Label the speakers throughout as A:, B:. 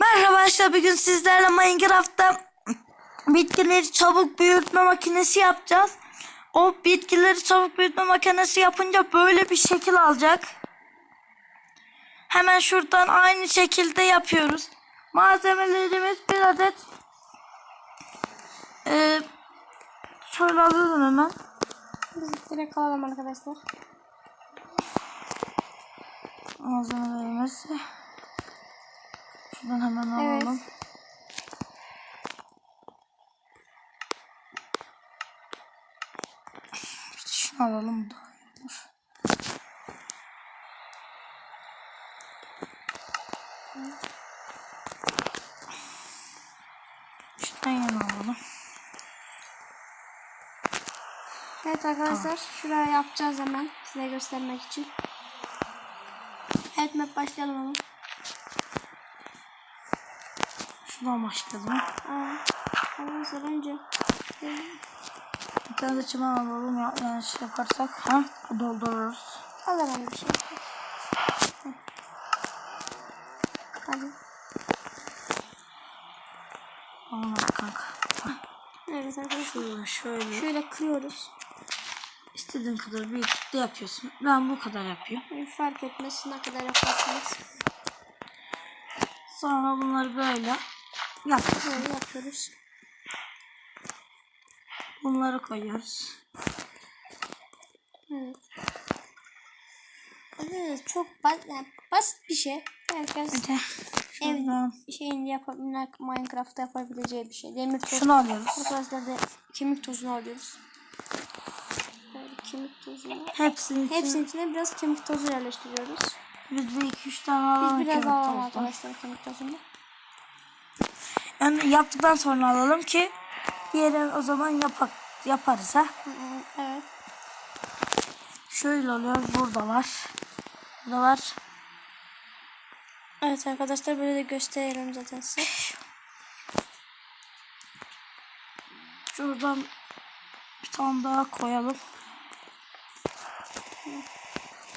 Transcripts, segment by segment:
A: Merhaba arkadaşlar, bugün sizlerle Minecraft'ta bitkileri çabuk büyütme makinesi yapacağız. O bitkileri çabuk büyütme makinesi yapınca böyle bir şekil alacak. Hemen şuradan aynı şekilde yapıyoruz. Malzemelerimiz bir adet. Şöyle alalım hemen.
B: Biz direkt alalım arkadaşlar.
A: Malzemelerimiz. Şuradan hemen alalım.
B: Evet.
A: Şunu alalım, daha iyi olur. Şuradan yana alalım.
B: Evet arkadaşlar, şuraya yapacağız hemen size göstermek için. Evet, map başlayalım ama.
A: Şuradan başlayalım.
B: Arkadaşlar önce
A: Bir tane de çimen alalım ya, yani şey yaparsak doldururuz.
B: alalım bir şey. Hadi.
A: Olmaz kanka.
B: Evet arkadaşlar.
A: Şöyle
B: kırıyoruz.
A: istediğin kadar büyüklükte yapıyorsun. Ben bu kadar yapıyorum.
B: Fark etmez ne kadar yaparsanız.
A: Sonra bunları böyle
B: yapıyoruz.
A: Bunları koyuyoruz.
B: Evet. Evet, çok basit bir şey. Herkes
A: Bir de şuradan
B: Minecraft'ta yapabileceği bir şey. Demir tozu.
A: şunu alıyoruz.
B: Arkadaşlar da kemik tozunu alıyoruz. Böyle kemik tozunu.
A: Hepsinin
B: içine biraz kemik tozu yerleştiriyoruz.
A: biz bir iki üç tane alalım.
B: Biz biraz alalım
A: tozu.
B: arkadaşlar kemik tozunu.
A: Yani yaptıktan sonra alalım ki diğerini o zaman yaparız ha.
B: Evet.
A: Şöyle oluyor. Burada var. Burada var.
B: Evet arkadaşlar, böyle de gösterelim zaten size.
A: Şuradan bir tane daha koyalım.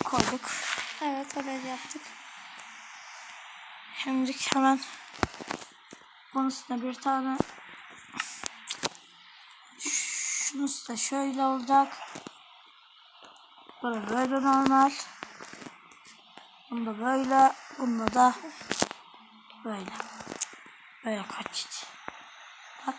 A: Koyduk.
B: Evet, oraya da yaptık.
A: Şimdi hemen bunun üstüne bir tane, şunun üstüne şöyle olacak. Böyle normal. Bunda böyle. Bunda da böyle. Böyle kaç. Bak.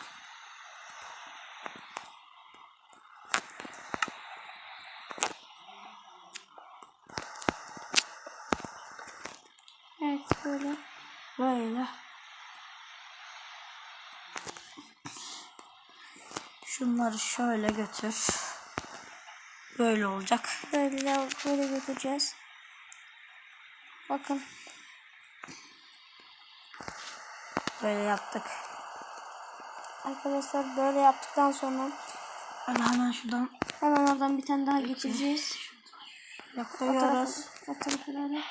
B: Evet, böyle.
A: Böyle. Şunları şöyle götür. Böyle olacak.
B: Böyle götüreceğiz. Bakın.
A: Böyle yaptık.
B: Arkadaşlar böyle yaptıktan sonra
A: Hemen şuradan
B: hemen oradan bir tane daha getireceğiz.
A: koyuyoruz.
B: O tarafa doğru.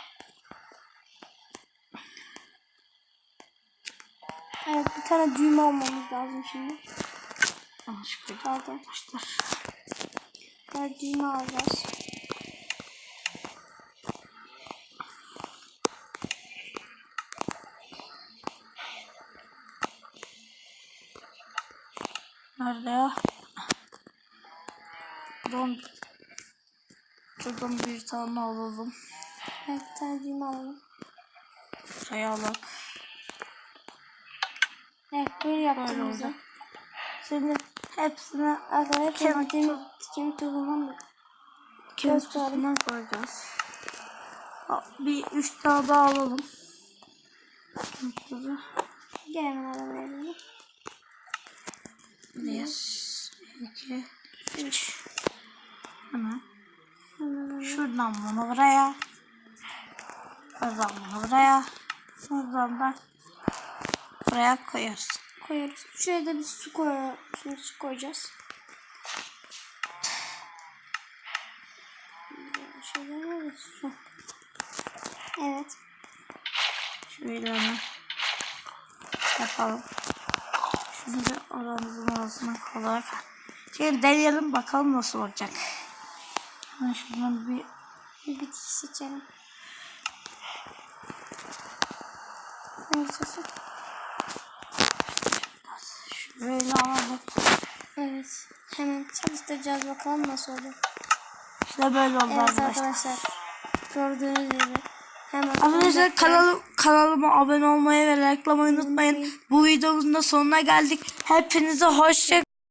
B: Evet, bir tane düğme almamız lazım şimdi.
A: Yanlış koyduk
B: Aldım.
A: arkadaşlar.
B: Bir düğme alacağız.
A: Nerede ya? Şuradan bir tane alalım.
B: Evet, bir tane düğme alalım.
A: Şuraya alalım.
B: Evet, böyle yaptığımızda.
A: Şimdi hepsine
B: Arkadaşlar kemik tozundan
A: kemik koyacağız. Bir 3 tane daha alalım. Kemik tozu.
B: Gel hemen alalım elini.
A: 1, 2, 3. Hemen. Şuradan bunu buraya. Buradan bunu buraya. Buradan da buraya koyarız.
B: Koyuyoruz. Şuraya da bir su koyuyoruz. Şimdi su koyacağız. Şöyle su. Evet.
A: Şöyle hemen yapalım. Şimdi oramızın arasına koyarak. Şimdi deneyelim bakalım nasıl olacak. Hemen şuradan bir
B: bitki seçelim. Nasıl?
A: Böyle alalım.
B: Evet. Hemen çalıştıracağız bakalım nasıl oldu.
A: İşte böyle oldu
B: Evet
A: arkadaşlar.
B: arkadaşlar. Gördüğünüz gibi. Hemen
A: Arkadaşlar kanalıma abone olmayı ve likelamayı unutmayın. Bu videomuzun da sonuna geldik. Hepinize hoşça